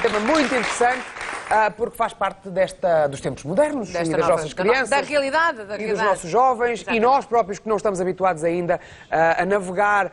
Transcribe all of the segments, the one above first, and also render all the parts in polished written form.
Tema muito interessante, porque faz parte dos tempos modernos e das nossas crianças. Da realidade. E dos nossos jovens. Exatamente. E nós próprios que não estamos habituados ainda a navegar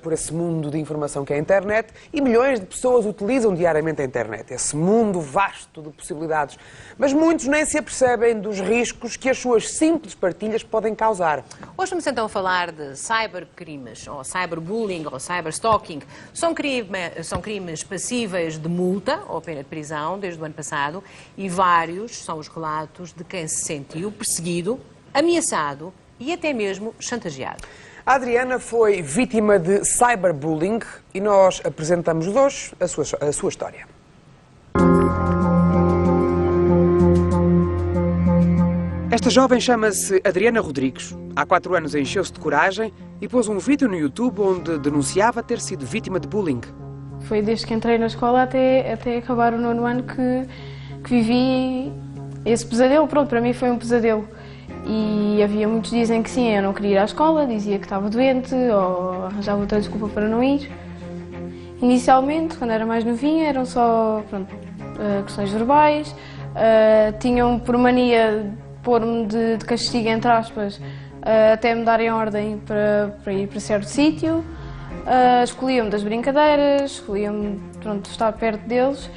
por esse mundo de informação que é a internet, e milhões de pessoas utilizam diariamente a internet, esse mundo vasto de possibilidades. Mas muitos nem se apercebem dos riscos que as suas simples partilhas podem causar. Hoje vamos então falar de cybercrimes, ou cyberbullying, ou cyberstalking. São crimes passíveis de multa ou pena de prisão desde o ano passado, e vários são os relatos de quem se sentiu perseguido, ameaçado e até mesmo chantageado. A Adriana foi vítima de cyberbullying e nós apresentamos hoje a sua história. Esta jovem chama-se Adriana Rodrigues. Há 4 anos encheu-se de coragem e pôs um vídeo no YouTube onde denunciava ter sido vítima de bullying. Foi desde que entrei na escola até acabar o 9º ano que vivi esse pesadelo. Pronto, para mim foi um pesadelo. E havia muitos que dizem que sim, eu não queria ir à escola, dizia que estava doente ou arranjava outra desculpa para não ir. Inicialmente, quando era mais novinha, eram só questões verbais, tinham por mania pôr-me de castigo, entre aspas, até me darem ordem para ir para certo sítio, escolhiam-me das brincadeiras, escolhiam-me estar perto deles.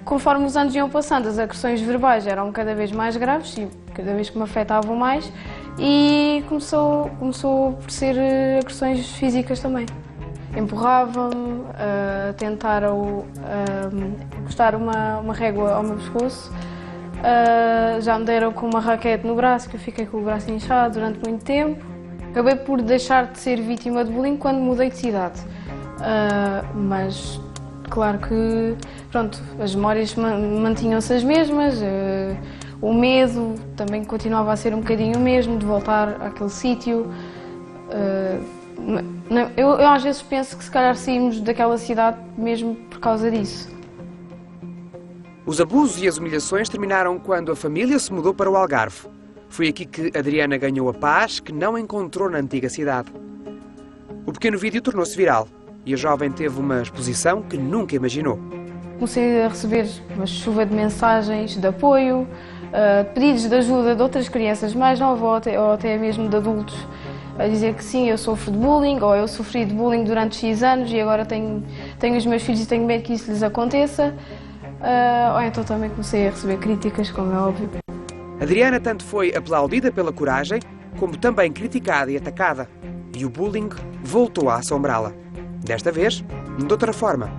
Conforme os anos iam passando, as agressões verbais eram cada vez mais graves e cada vez que me afetavam mais, e começou por ser agressões físicas também. Empurravam-me, tentaram encostar uma régua ao meu pescoço, já me deram com uma raquete no braço, que eu fiquei com o braço inchado durante muito tempo. Acabei por deixar de ser vítima de bullying quando mudei de cidade, mas claro que as memórias mantinham-se as mesmas, o medo também continuava a ser um bocadinho o mesmo, de voltar àquele sítio. Eu às vezes penso que se calhar saímos daquela cidade mesmo por causa disso. Os abusos e as humilhações terminaram quando a família se mudou para o Algarve. Foi aqui que Adriana ganhou a paz que não encontrou na antiga cidade. O pequeno vídeo tornou-se viral e a jovem teve uma exposição que nunca imaginou. Comecei a receber uma chuva de mensagens de apoio, pedidos de ajuda de outras crianças mais novas ou até mesmo de adultos, a dizer que sim, eu sofro de bullying, ou eu sofri de bullying durante X anos e agora tenho os meus filhos e tenho medo que isso lhes aconteça. Ou então também comecei a receber críticas, como é óbvio. Adriana tanto foi aplaudida pela coragem, como também criticada e atacada. E o bullying voltou a assombrá-la. Desta vez, de outra forma.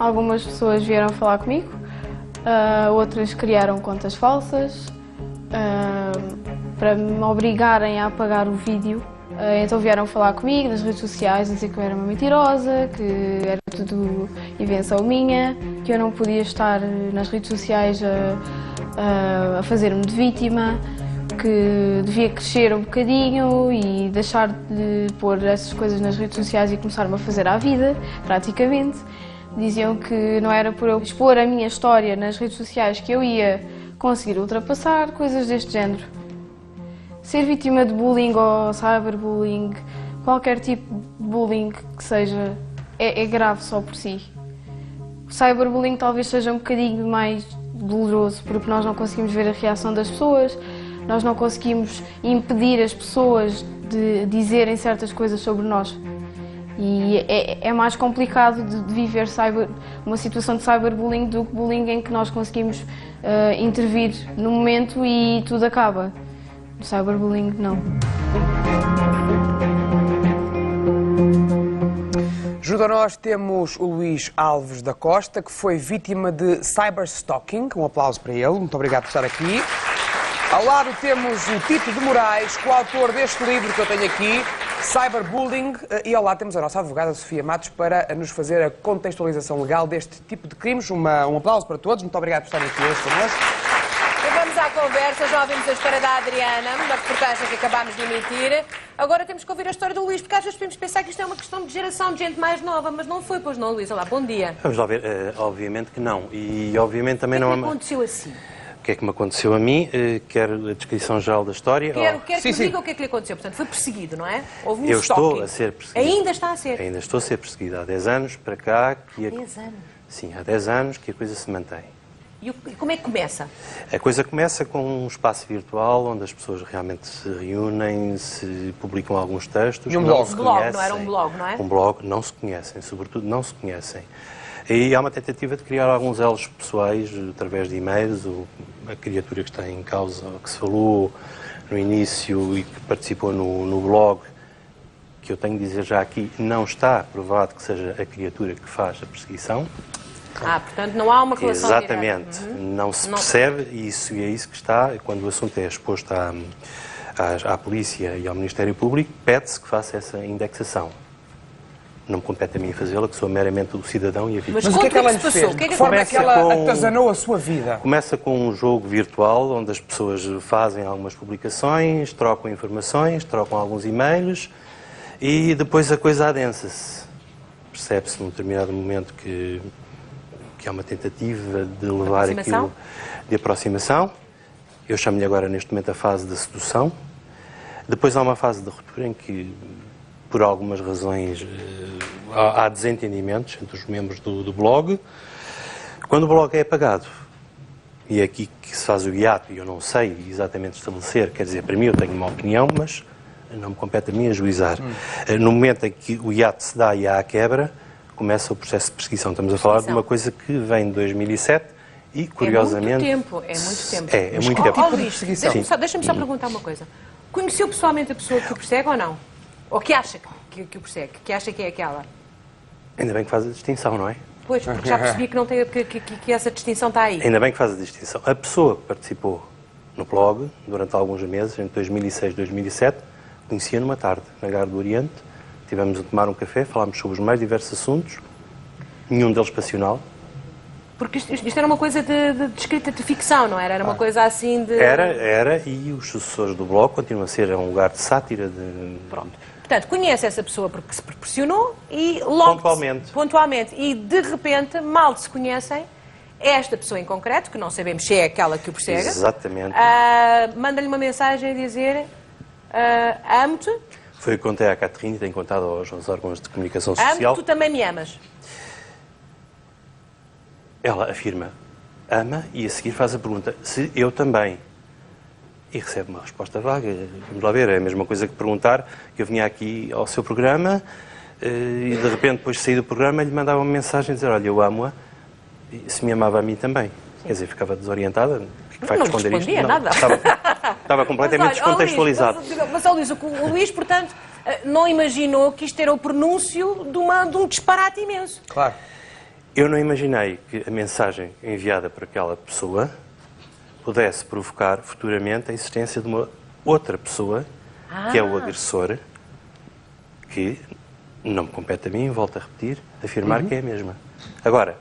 Algumas pessoas vieram falar comigo, outras criaram contas falsas para me obrigarem a apagar o vídeo. Então vieram falar comigo nas redes sociais, a dizer que eu era uma mentirosa, que era tudo invenção minha, que eu não podia estar nas redes sociais a fazer-me de vítima, que devia crescer um bocadinho e deixar de pôr essas coisas nas redes sociais e começar-me a fazer à vida, praticamente. Diziam que não era por eu expor a minha história nas redes sociais que eu ia conseguir ultrapassar, coisas deste género. Ser vítima de bullying ou cyberbullying, qualquer tipo de bullying que seja, é grave só por si. O cyberbullying talvez seja um bocadinho mais doloroso, porque nós não conseguimos ver a reação das pessoas, nós não conseguimos impedir as pessoas de dizerem certas coisas sobre nós. E é mais complicado de viver uma situação de cyberbullying do que bullying em que nós conseguimos intervir no momento e tudo acaba. No cyberbullying, não. Junto a nós temos o Luís Alves da Costa, que foi vítima de cyberstalking. Um aplauso para ele. Muito obrigado por estar aqui. Ao lado temos o Tito de Moraes, coautor deste livro que eu tenho aqui, Cyberbullying, e ao lado temos a nossa advogada Sofia Matos para nos fazer a contextualização legal deste tipo de crimes. Um aplauso para todos. Muito obrigado por estarem aqui hoje connosco. Vamos à conversa, já ouvimos a história da Adriana, da reportagem que acabámos de emitir. Agora temos que ouvir a história do Luís, porque às vezes podemos pensar que isto é uma questão de geração, de gente mais nova, mas não foi, pois não, Luís? Olá, bom dia. Vamos lá ver, obviamente que não. E obviamente também não é... O que aconteceu assim? O que é que me aconteceu a mim? Quero a descrição geral da história? Quero que me diga o que é que lhe aconteceu. Portanto, foi perseguido, não é? Houve um Eu stalking. estou a ser perseguido. Ainda está a ser? Ainda estou a ser perseguido. Há 10 anos para cá... 10 anos? Sim, há 10 anos que a coisa se mantém. E como é que começa? A coisa começa com um espaço virtual onde as pessoas realmente se reúnem, se publicam alguns textos. E um não blog. se Blog, conhecem. não era um blog, não é? Um blog, não se conhecem, sobretudo não se conhecem. E há uma tentativa de criar alguns elos pessoais através de e-mails. A criatura que está em causa, que se falou no início e que participou no blog, que eu tenho de dizer já aqui, não está provado que seja a criatura que faz a perseguição. Portanto, não há uma relação Exatamente, direta. não se percebe isso, e é isso que está, quando o assunto é exposto à polícia e ao Ministério Público, pede-se que faça essa indexação. Não me compete a mim fazê-la, que sou meramente o cidadão e a vítima. Mas o que é que ela lhe passou? fez? O que é que De forma é que ela Começa com- atazanou a sua vida? Começa com um jogo virtual, onde as pessoas fazem algumas publicações, trocam informações, trocam alguns e-mails, e depois a coisa adensa-se. Percebe-se num determinado momento que há uma tentativa de levar Aproximação? aquilo de aproximação. Eu chamo-lhe agora, neste momento, a fase da sedução. Depois há uma fase de ruptura em que, por algumas razões, há desentendimentos entre os membros do blog. Quando o blog é apagado, e é aqui que se faz o hiato, e eu não sei exatamente estabelecer, quer dizer, para mim eu tenho uma opinião, mas não me compete a mim ajuizar. No momento em que o hiato se dá e há a quebra, começa o processo de perseguição. Estamos a falar de uma coisa que vem de 2007 e, curiosamente... É muito tempo. É muito qual tempo. tipo de Luís, perseguição? deixa-me só perguntar uma coisa. Conheceu pessoalmente a pessoa que o persegue ou não? Ou que acha que o persegue? Que acha que é aquela? Ainda bem que faz a distinção, não é? Pois, porque já percebi que, não tem, que essa distinção está aí. Ainda bem que faz a distinção. A pessoa que participou no blog durante alguns meses, entre 2006 e 2007, conhecia numa tarde, na Gare do Oriente. Estivemos a tomar um café, falámos sobre os mais diversos assuntos, nenhum deles passional. Porque isto era uma coisa de escrita de ficção, não era? Era uma coisa assim de... Era, e os sucessores do blog continuam a ser um lugar de sátira, de... Pronto. Portanto, conhece essa pessoa porque se proporcionou e logo... Pontualmente. E, de repente, mal se conhecem, esta pessoa em concreto, que não sabemos se é aquela que o persegue... Exatamente. Manda-lhe uma mensagem a dizer... amo-te. Foi o que contei à Catarina e tenho contado aos órgãos de comunicação Amo-te, social. tu também me amas. Ela afirma, ama, e a seguir faz a pergunta, se eu também. E recebe uma resposta vaga. Vamos lá ver, é a mesma coisa que perguntar que eu vinha aqui ao seu programa e de repente, depois de sair do programa, lhe mandava uma mensagem a dizer, olha, eu amo-a, e se me amava a mim também. Sim. Quer dizer, ficava desorientada. O que vai não responder respondia isto? nada. Estava completamente descontextualizado. Mas, Luís, o Luís, portanto, não imaginou que isto era o pronúncio de um disparate imenso. Claro. Eu não imaginei que a mensagem enviada por aquela pessoa pudesse provocar futuramente a existência de uma outra pessoa, que é o agressor, que não me compete a mim, volto a repetir, afirmar que é a mesma. Agora...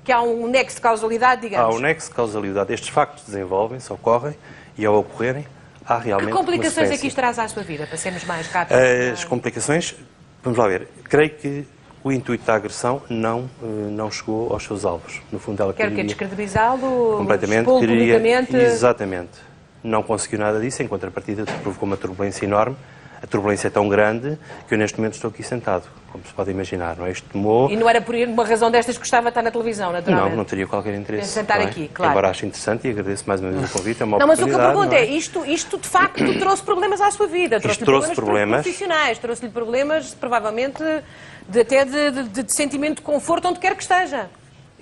Que há um nexo de causalidade, digamos. Há um nexo de causalidade. Estes factos desenvolvem-se, ocorrem, e ao ocorrerem, há realmente que complicações uma é que isto traz à sua vida, para sermos mais rápidos? As complicações, vamos lá ver, creio que o intuito da agressão não chegou aos seus alvos. No fundo, ela Quer queria... descredibilizá-lo? Completamente, expô-lo publicamente? Exatamente. Não conseguiu nada disso, em contrapartida provocou uma turbulência enorme. A turbulência é tão grande que eu neste momento estou aqui sentado, como se pode imaginar, não é? Isto tomou... E não era por uma razão destas que gostava de estar na televisão, naturalmente? Não teria qualquer interesse. Em sentar não é? aqui, claro. Embora ache interessante e agradeço mais uma vez o convite, é uma Não, mas o que eu oportunidade. pergunto é, isto de facto trouxe problemas à sua vida, Trouxe problemas profissionais, trouxe-lhe problemas, provavelmente, de sentimento de conforto onde quer que esteja.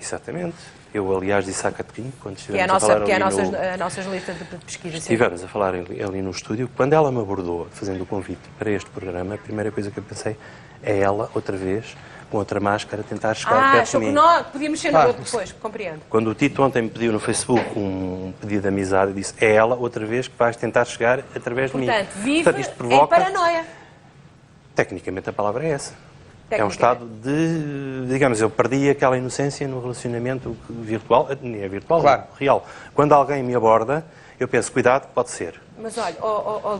Exatamente. Eu, aliás, disse à Catarina, quando Que é estivemos a falar a ali nossa jornalista de pesquisa. estivemos a falar ali no estúdio, quando ela me abordou, fazendo o convite para este programa, a primeira coisa que eu pensei é ela, outra vez, com outra máscara, tentar chegar perto achou de que mim. nós podíamos ser no outro depois, compreendo. Quando o Tito ontem me pediu no Facebook um pedido de amizade, eu disse, é ela, outra vez, que vais tentar chegar através de mim. Portanto, vive isto provoca... em paranoia. Tecnicamente a palavra é essa. É um estado de, digamos, eu perdi aquela inocência no relacionamento virtual, nem é virtual, claro. É real. Quando alguém me aborda, eu penso, cuidado, pode ser. Mas olha,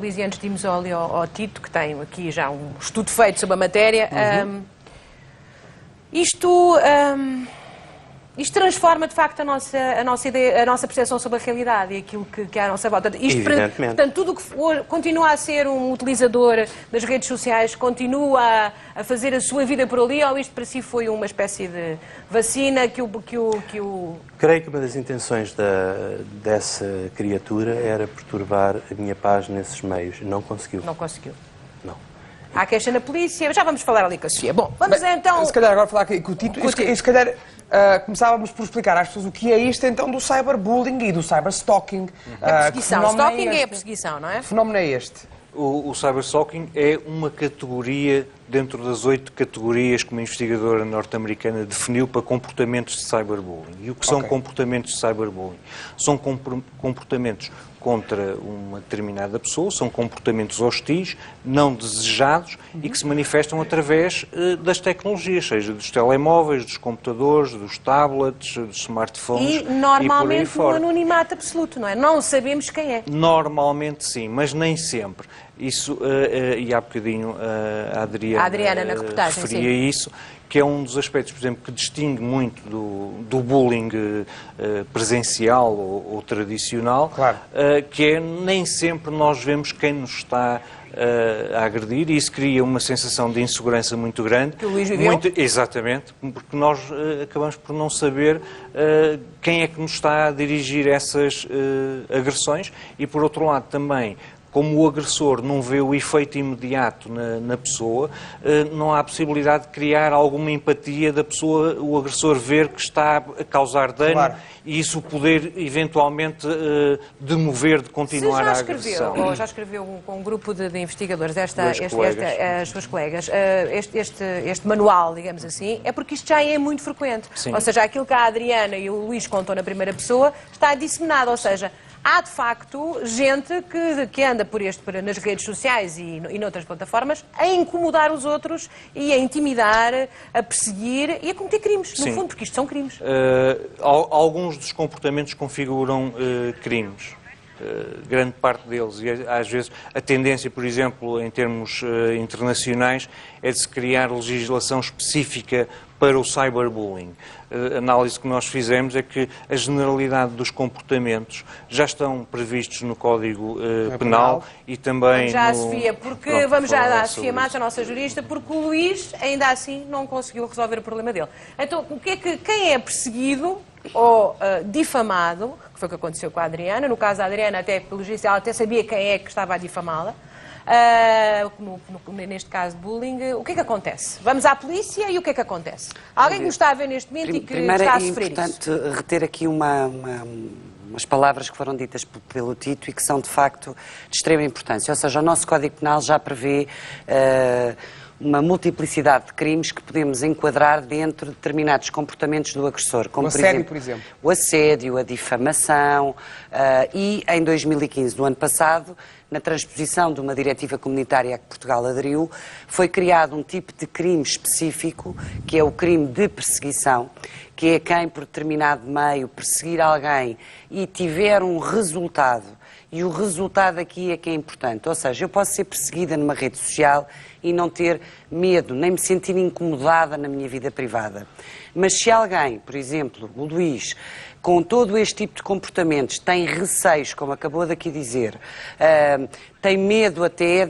Luís, e antes de irmos ali ao Tito, que tem aqui já um estudo feito sobre a matéria, Isto transforma, de facto, a nossa ideia, a nossa percepção sobre a realidade e aquilo que há à nossa volta. Isto, Evidentemente. portanto, tudo o que continua a ser um utilizador das redes sociais, continua a fazer a sua vida por ali, ou isto para si foi uma espécie de vacina que o... Creio que uma das intenções dessa criatura era perturbar a minha paz nesses meios. Não conseguiu. Não conseguiu. Não. Há queixa na polícia, já vamos falar ali com a Sofia. Bom, vamos então... Se calhar agora falar aqui com o Tito, e se calhar começávamos por explicar às pessoas o que é isto então do cyberbullying e do cyberstalking. Perseguição. Stalking é a perseguição, não é? Que fenómeno é este? O cyberstalking é uma categoria dentro das 8 categorias que uma investigadora norte-americana definiu para comportamentos de cyberbullying. E o que são comportamentos de cyberbullying? São comportamentos contra uma determinada pessoa, são comportamentos hostis, não desejados e que se manifestam através das tecnologias, seja dos telemóveis, dos computadores, dos tablets, dos smartphones E normalmente e por aí no fora. anonimato absoluto, não é? Não sabemos quem é. Normalmente sim, mas nem sempre. Isso, e há bocadinho a Adriana na reportagem, referia sim. isso, que é um dos aspectos, por exemplo, que distingue muito do bullying presencial ou tradicional, Claro. Que é nem sempre nós vemos quem nos está a agredir, e isso cria uma sensação de insegurança muito grande. Que o Luís viveu? Exatamente, porque nós acabamos por não saber quem é que nos está a dirigir essas agressões e, por outro lado, também, como o agressor não vê o efeito imediato na pessoa, não há possibilidade de criar alguma empatia da pessoa, o agressor ver que está a causar dano, Claro. e isso poder eventualmente demover de continuar a agressão. Ou já escreveu com um grupo de investigadores, Dois colegas. as suas colegas, este manual, digamos assim, é porque isto já é muito frequente. Sim. Ou seja, aquilo que a Adriana e o Luís contam na primeira pessoa está disseminado, ou seja, há de facto gente que anda nas redes sociais e noutras plataformas a incomodar os outros e a intimidar, a perseguir e a cometer crimes, no Sim. fundo, porque isto são crimes. Alguns dos comportamentos configuram crimes. Grande parte deles, e às vezes a tendência, por exemplo, em termos internacionais, é de se criar legislação específica para o cyberbullying. A análise que nós fizemos é que a generalidade dos comportamentos já estão previstos no Código Penal e também Vamos já à no... Sofia, porque Pronto, vamos já falar dar à sobre Sofia Matos, a isso. nossa jurista, porque o Luís ainda assim não conseguiu resolver o problema dele. Então, quem é perseguido ou difamado, que foi o que aconteceu com a Adriana, no caso da Adriana, até pelo juiz, ela até sabia quem é que estava a difamá-la, neste caso de bullying, o que é que acontece? Vamos à polícia e o que é que acontece? Alguém que nos está a ver neste momento e que Primeiro está a é sofrer isso? importante reter aqui umas palavras que foram ditas pelo Tito e que são de facto de extrema importância. Ou seja, o nosso Código Penal já prevê uma multiplicidade de crimes que podemos enquadrar dentro de determinados comportamentos do agressor. Como, O assédio, por exemplo. o assédio, a difamação e em 2015, no ano passado, na transposição de uma diretiva comunitária a que Portugal aderiu, foi criado um tipo de crime específico, que é o crime de perseguição, que é quem, por determinado meio, perseguir alguém e tiver um resultado. E o resultado aqui é que é importante. Ou seja, eu posso ser perseguida numa rede social e não ter medo, nem me sentir incomodada na minha vida privada. Mas se alguém, por exemplo, o Luís, com todo este tipo de comportamentos, tem receios, como acabou de aqui dizer, tem medo até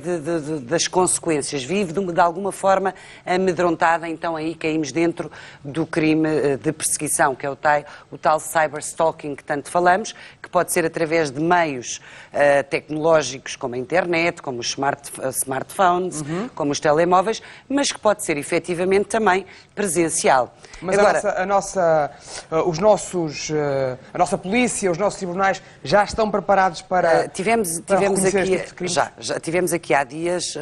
das consequências, vive de alguma forma amedrontada, então aí caímos dentro do crime de perseguição, que é o tal cyberstalking que tanto falamos, que pode ser através de meios tecnológicos como a internet, como os smartphones, como os telemóveis, mas que pode ser efetivamente também presencial. Mas Agora, a nossa polícia, os nossos tribunais já estão preparados para tivemos reconhecer aqui, este tipo de crimes? já tivemos aqui há dias,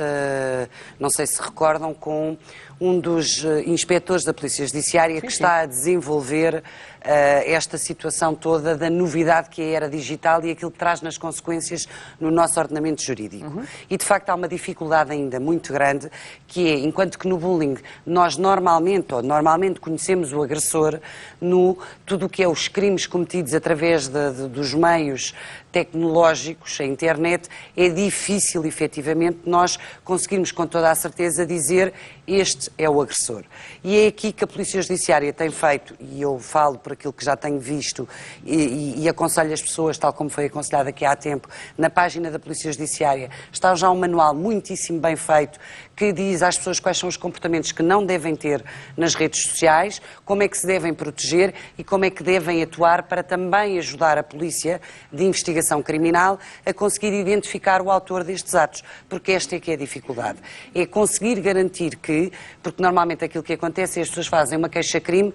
não sei se recordam, com um dos inspectores da Polícia Judiciária que está a desenvolver esta situação toda da novidade que é a era digital e aquilo que traz nas consequências no nosso ordenamento jurídico. E, de facto, há uma dificuldade ainda muito grande, que é, enquanto que no bullying nós normalmente conhecemos o agressor no tudo o que é os crimes cometidos através dos meios tecnológicos, a internet, é difícil, efetivamente, nós conseguirmos com toda a certeza dizer este é o agressor. E é aqui que a Polícia Judiciária tem feito, e eu falo por aquilo que já tenho visto e aconselho as pessoas, tal como foi aconselhado aqui há tempo, na página da Polícia Judiciária está já um manual muitíssimo bem feito que diz às pessoas quais são os comportamentos que não devem ter nas redes sociais, como é que se devem proteger e como é que devem atuar para também ajudar a Polícia de Investigação Criminal a conseguir identificar o autor destes atos, porque esta é que é a dificuldade. É conseguir garantir que, porque normalmente aquilo que acontece é as pessoas fazem uma queixa-crime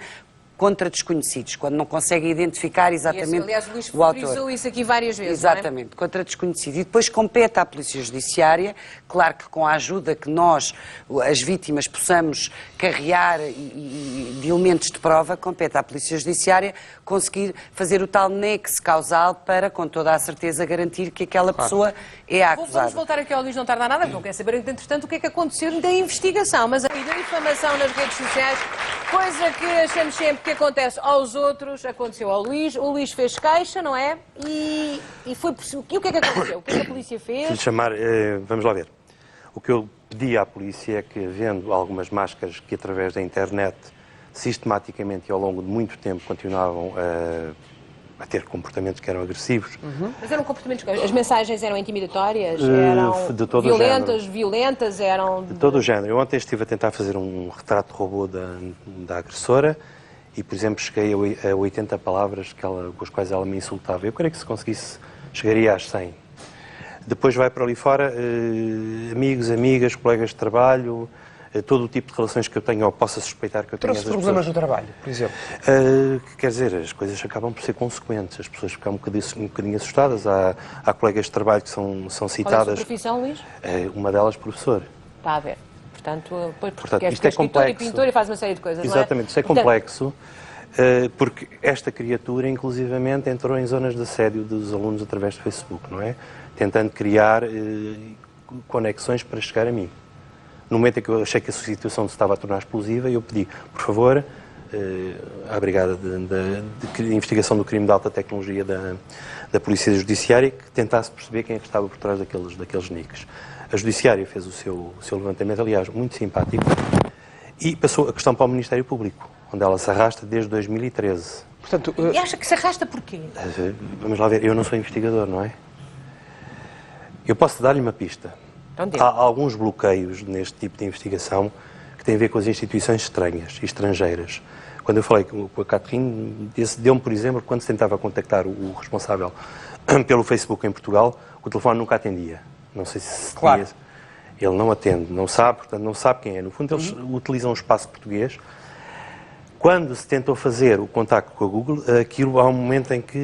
contra desconhecidos, quando não conseguem identificar exatamente aliás, o Luís o autor. frisou isso aqui várias vezes, Exatamente, não é? contra desconhecidos. E depois compete à Polícia Judiciária, claro que com a ajuda que nós, as vítimas, possamos carregar de elementos de prova, compete à Polícia Judiciária conseguir fazer o tal nexo causal para, com toda a certeza, garantir que aquela pessoa é a acusada. Vamos voltar aqui ao Luís, não tarda nada, porque não quer saber, entretanto, o que é que aconteceu da investigação, mas aí da difamação nas redes sociais, coisa que achamos sempre que acontece aos outros, aconteceu ao Luís, o Luís fez queixa, não é? E foi possível. E o que é que aconteceu? O que é que a polícia Se fez? lhe chamar, vamos lá ver. O que eu pedi à polícia é que, havendo algumas máscaras que através da internet sistematicamente e ao longo de muito tempo continuavam a ter comportamentos que eram agressivos. Mas eram comportamentos. As mensagens eram intimidatórias, eram de todo o violentas, eram. De todo o género. Eu ontem estive a tentar fazer um retrato robô da agressora e, por exemplo, cheguei a 80 palavras com as quais ela me insultava. Eu creio que se conseguisse, chegaria às 100. Depois vai para ali fora, amigos, amigas, colegas de trabalho, todo o tipo de relações que eu tenho ou possa suspeitar que eu tenho. Trouxe problemas no trabalho, por exemplo? Quer dizer, as coisas acabam por ser consequentes, as pessoas ficam um bocadinho assustadas. Há colegas de trabalho que são citadas. Qual é a sua profissão, Luís? Uma delas, professor. Está a ver. Portanto, Portanto, isto é escritor e pintor e faz uma série de coisas, Exatamente, não é? isto é complexo, porque esta criatura, inclusivamente, entrou em zonas de assédio dos alunos através do Facebook, não é? Tentando criar conexões para chegar a mim. No momento em que eu achei que a situação se estava a tornar explosiva, eu pedi, por favor, à Brigada de Investigação do Crime de Alta Tecnologia da Polícia Judiciária, que tentasse perceber quem é que estava por trás daqueles nicks. A Judiciária fez o seu levantamento, aliás, muito simpático, e passou a questão para o Ministério Público, onde ela se arrasta desde 2013. Portanto, E acha que se arrasta porquê? Vamos lá ver, eu não sou investigador, não é? Eu posso dar-lhe uma pista. Então, Há alguns bloqueios neste tipo de investigação que têm a ver com as instituições estranhas e estrangeiras. Quando eu falei com a Catherine, deu-me, por exemplo, quando se tentava contactar o responsável pelo Facebook em Portugal, o telefone nunca atendia. Não sei se Claro. Ele não atende, não sabe, portanto não sabe quem é. No fundo, eles utilizam o espaço português. Quando se tentou fazer o contacto com a Google, aquilo há um momento em que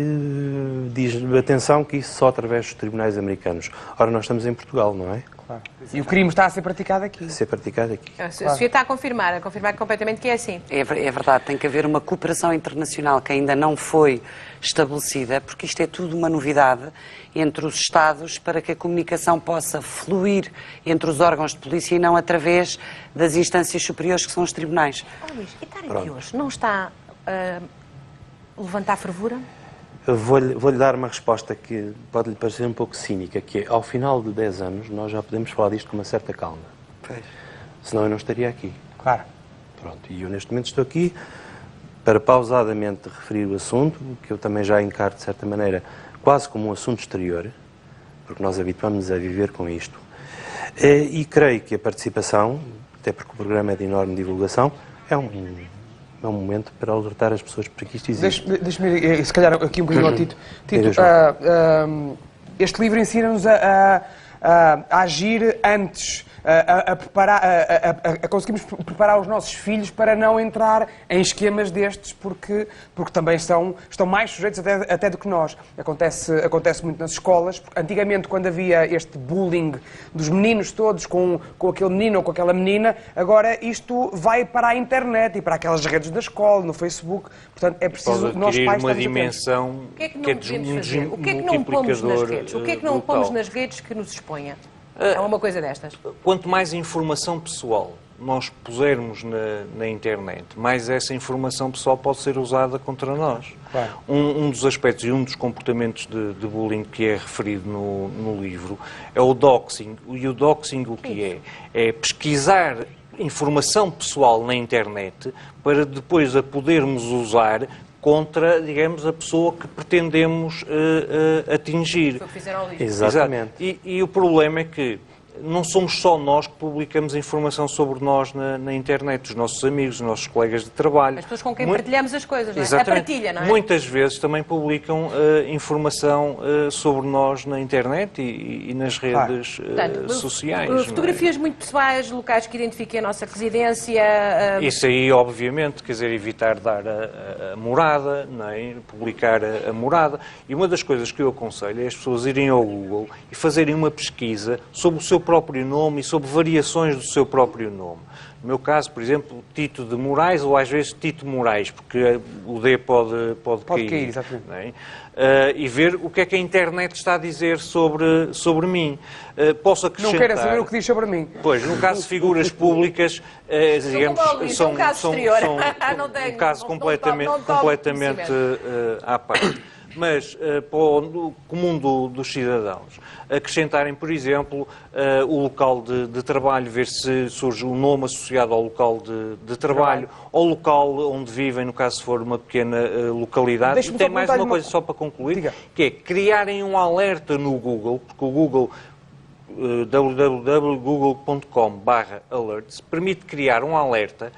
diz, atenção, que isso só através dos tribunais americanos. Ora, nós estamos em Portugal, não é? claro. E o crime está a ser praticado aqui. A ser praticado aqui. A Sofia está a confirmar completamente que é assim. É verdade, tem que haver uma cooperação internacional que ainda não foi estabelecida, porque isto é tudo uma novidade entre os Estados para que a comunicação possa fluir entre os órgãos de polícia e não através das instâncias superiores que são os tribunais. Luís, e estar aqui hoje não está a levantar fervura? Vou-lhe dar uma resposta que pode-lhe parecer um pouco cínica, que é, ao final de 10 anos, nós já podemos falar disto com uma certa calma. Pois. Senão eu não estaria aqui. Claro. Pronto, e eu neste momento estou aqui para pausadamente referir o assunto, que eu também já encaro de certa maneira quase como um assunto exterior, porque nós habituamos-nos a viver com isto. E creio que a participação, até porque o programa é de enorme divulgação, é um momento para alertar as pessoas para que isto existe. Deixe-me ir, se calhar, aqui um bocadinho ao Tito. Tito, este livro ensina-nos a agir antes, a preparar, a conseguirmos preparar os nossos filhos para não entrar em esquemas destes, porque também estão mais sujeitos até do que nós. Acontece muito nas escolas, porque antigamente, quando havia este bullying dos meninos todos com aquele menino ou com aquela menina, agora isto vai para a internet e para aquelas redes da escola, no Facebook. Portanto, é preciso pode nós adquirir pais uma estarmos dimensão O que é que não que é podemos um fazer? O que é que não pomos nas redes? O que é que não brutal. pomos nas redes que nos exponha? É uma coisa destas. Quanto mais informação pessoal nós pusermos na internet, mais essa informação pessoal pode ser usada contra nós. Claro. Um dos aspectos e um dos comportamentos de bullying que é referido no livro é o doxing. E o doxing o que é? É pesquisar informação pessoal na internet para depois a podermos usar contra, digamos, a pessoa que pretendemos atingir. Foi o que fizeram ao lixo. Exatamente. Exato. E o problema é que não somos só nós que publicamos informação sobre nós na internet, os nossos amigos, os nossos colegas de trabalho. As pessoas com quem partilhamos as coisas, não é? Exatamente. A partilha, não é? Muitas vezes também publicam informação sobre nós na internet e nas redes sociais. não é? Fotografias muito pessoais, locais que identifiquem a nossa residência. Isso aí, obviamente, quer dizer, evitar dar a morada, não é? Publicar a morada. E uma das coisas que eu aconselho é as pessoas irem ao Google e fazerem uma pesquisa sobre o seu próprio nome e sobre variações do seu próprio nome. No meu caso, por exemplo, Tito de Moraes ou às vezes Tito Moraes, porque o D pode cair. Exatamente. Não é? E ver o que é que a internet está a dizer sobre mim. Posso acrescentar... Não quero saber o que diz sobre mim. Pois, no caso de figuras públicas, digamos, são um caso exterior. Não um caso completamente à parte. Mas para o comum dos cidadãos, acrescentarem, por exemplo, o local de trabalho, ver se surge um nome associado ao local de trabalho, ao local onde vivem, no caso se for uma pequena localidade. E tem mais uma coisa só para concluir, que é criarem um alerta no Google, porque o Google www.google.com/alerts permite criar um alerta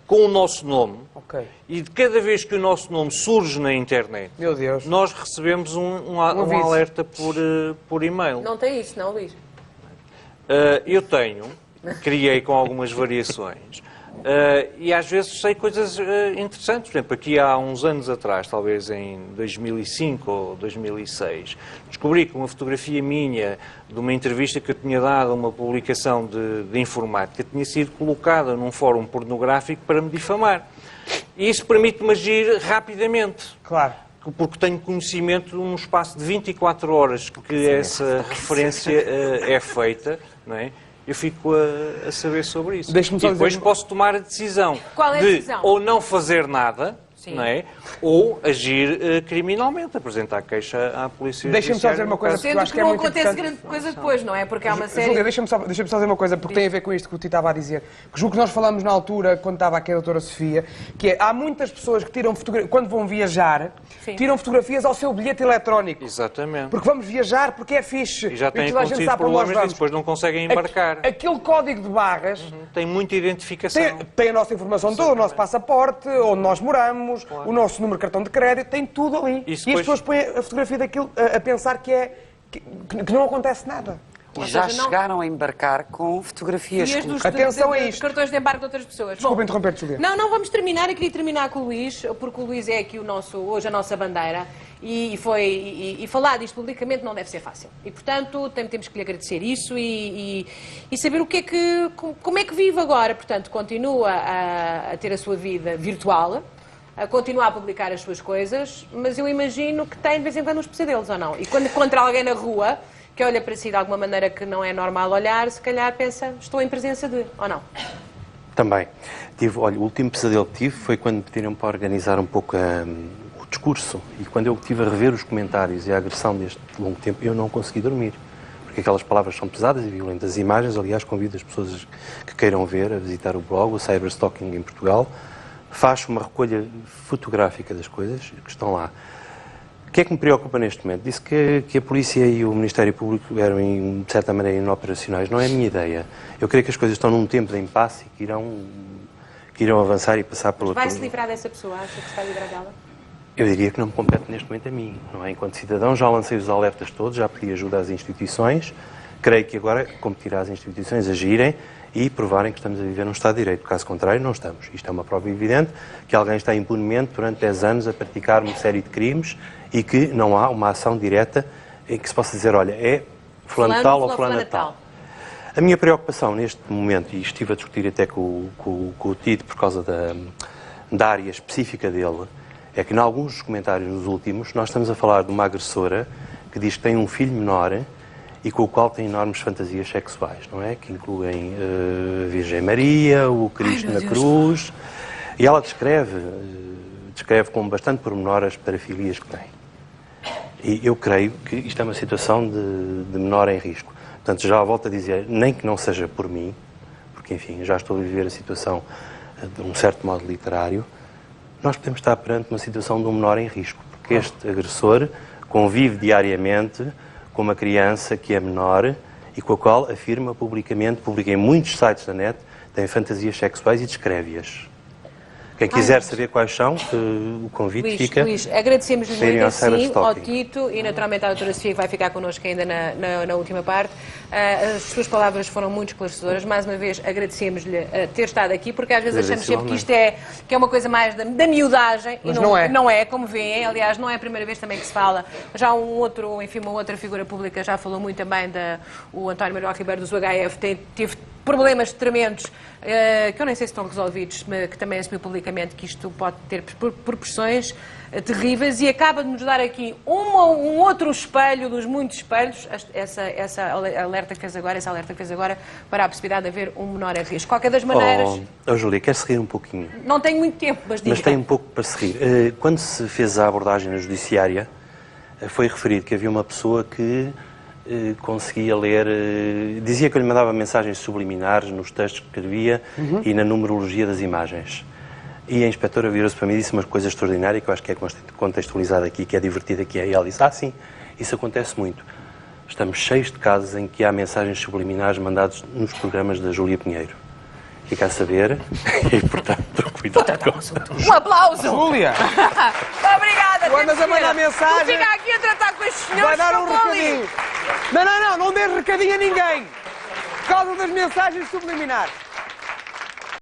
com o nosso nome. Okay. E de cada vez que o nosso nome surge na internet, Meu Deus, nós recebemos um alerta por e-mail. Não tem isso, não, Luís? Eu criei com algumas variações. E às vezes sei coisas interessantes. Por exemplo, aqui há uns anos atrás, talvez em 2005 ou 2006, descobri que uma fotografia minha de uma entrevista que eu tinha dado a uma publicação de informática tinha sido colocada num fórum pornográfico para me difamar. E isso permite-me agir rapidamente. claro. Porque tenho conhecimento num espaço de 24 horas que essa referência é feita, não é? Eu fico a saber sobre isso. Deixe-me só e depois dizer... posso tomar a decisão Qual é a de decisão? ou não fazer nada, Sim. não é? Ou agir criminalmente, apresentar queixa à polícia. Deixa-me só dizer uma coisa, porque eu Sendo acho que que é não muito acontece importante. grande coisa depois, não é? Porque há uma série... Júlia, deixa-me só dizer uma coisa, porque tem a ver com isto que o Tito estava a dizer. Que julgo que nós falamos na altura, quando estava aqui a doutora Sofia, que é, há muitas pessoas que tiram fotografias, quando vão viajar, Sim. tiram fotografias ao seu bilhete eletrónico. Exatamente. Porque vamos viajar, porque é fixe. E já têm toda a gente acontecido sabe para onde nós problemas e vamos. depois não conseguem embarcar. Aquele código de barras Tem muita identificação. tem a nossa informação toda, o nosso passaporte, onde nós moramos, o nosso número de cartão de crédito, tem tudo ali. Isso E as depois- pessoas põem a fotografia daquilo a pensar que não acontece nada. E já seja, não- chegaram a embarcar com fotografias. Dias dos Atenção a de isto. cartões de embarque de outras pessoas. Desculpa Bom, interromper-te, Julia. Não, vamos terminar. Eu queria terminar com o Luís, porque o Luís é aqui hoje a nossa bandeira e falar disto publicamente não deve ser fácil. E, portanto, temos que lhe agradecer isso e saber como é que vive agora. Portanto, continua a ter a sua vida virtual, a continuar a publicar as suas coisas, mas eu imagino que tem de vez em quando uns pesadelos, ou não? E quando encontra alguém na rua que olha para si de alguma maneira que não é normal olhar, se calhar pensa, estou em presença de, ou não? Também. Olha, o último pesadelo que tive foi quando pediram para organizar um pouco o discurso. E quando eu estive a rever os comentários e a agressão deste longo tempo, eu não consegui dormir. Porque aquelas palavras são pesadas e violentas. As imagens, aliás, convido as pessoas que queiram ver a visitar o blog, o Cyberstalking em Portugal. Faz uma recolha fotográfica das coisas que estão lá. O que é que me preocupa neste momento? Disse que a polícia e o Ministério Público eram, de certa maneira, inoperacionais. Não é a minha ideia. Eu creio que as coisas estão num tempo de impasse e que irão avançar e passar por outro... Vai-se livrar dessa pessoa? Acha que se vai livrar dela? Eu diria que não me compete neste momento a mim. Não é? Enquanto cidadão já lancei os alertas todos, já pedi ajuda às instituições. Creio que agora competirá às instituições agirem e provarem que estamos a viver num Estado de Direito. Caso contrário, não estamos. Isto é uma prova evidente que alguém está impunemente durante 10 anos a praticar uma série de crimes e que não há uma ação direta em que se possa dizer, olha, é fulano tal ou fulano tal. A minha preocupação neste momento, e estive a discutir até com o Tito por causa da área específica dele, é que em alguns dos comentários nos últimos nós estamos a falar de uma agressora que diz que tem um filho menor e com o qual tem enormes fantasias sexuais, não é? Que incluem a Virgem Maria, o Cristo na cruz. E ela descreve com bastante pormenor as parafilias que tem. E eu creio que isto é uma situação de menor em risco. Portanto, já volto a dizer, nem que não seja por mim, porque porque, enfim, já estou a viver a situação de um certo modo literário, nós podemos estar perante uma situação de um menor em risco, porque este agressor convive diariamente com uma criança que é menor e com a qual afirma publicamente, publica em muitos sites da net, tem fantasias sexuais e descreve-as. Quem quiser saber quais são, o convite fica. Luís, agradecemos-lhe para irem muito ao assim ao cyberstalking. Tito e naturalmente à doutora Sofia, que vai ficar connosco ainda na última parte. As suas palavras foram muito esclarecedoras. Mais uma vez, agradecemos-lhe ter estado aqui, porque às vezes achamos sempre que isto é uma coisa mais da miudagem. Mas e não é. Não é, como veem. Aliás, não é a primeira vez também que se fala. Já uma outra figura pública já falou muito também, o António Manuel Ribeiro dos UHF, teve problemas tremendos, que eu nem sei se estão resolvidos, mas que também assumiu publicamente que isto pode ter proporções terríveis e acaba de nos dar aqui um outro espelho dos muitos espelhos, essa alerta que fez agora para a possibilidade de haver um menor a risco. De qualquer das maneiras... Júlia, queres rir um pouquinho? Não tenho muito tempo, mas diga. Mas tem um pouco para se rir. Quando se fez a abordagem na judiciária, foi referido que havia uma pessoa que conseguia ler, dizia que eu lhe mandava mensagens subliminares nos textos que escrevia e na numerologia das imagens. E a inspetora virou-se para mim e disse uma coisa extraordinária que eu acho que é contextualizada aqui, que é divertida, que é, e ela disse, sim, isso acontece muito. Estamos cheios de casos em que há mensagens subliminares mandadas nos programas da Júlia Pinheiro. Fica a saber e, portanto, cuidado com... Um aplauso! Júlia! Obrigada, Tu andas a mandar mensagem. Tu fica aqui a tratar com estes senhores. Vai dar um que estão ali. recadinho. Não dê recadinho a ninguém. Por causa das mensagens subliminares.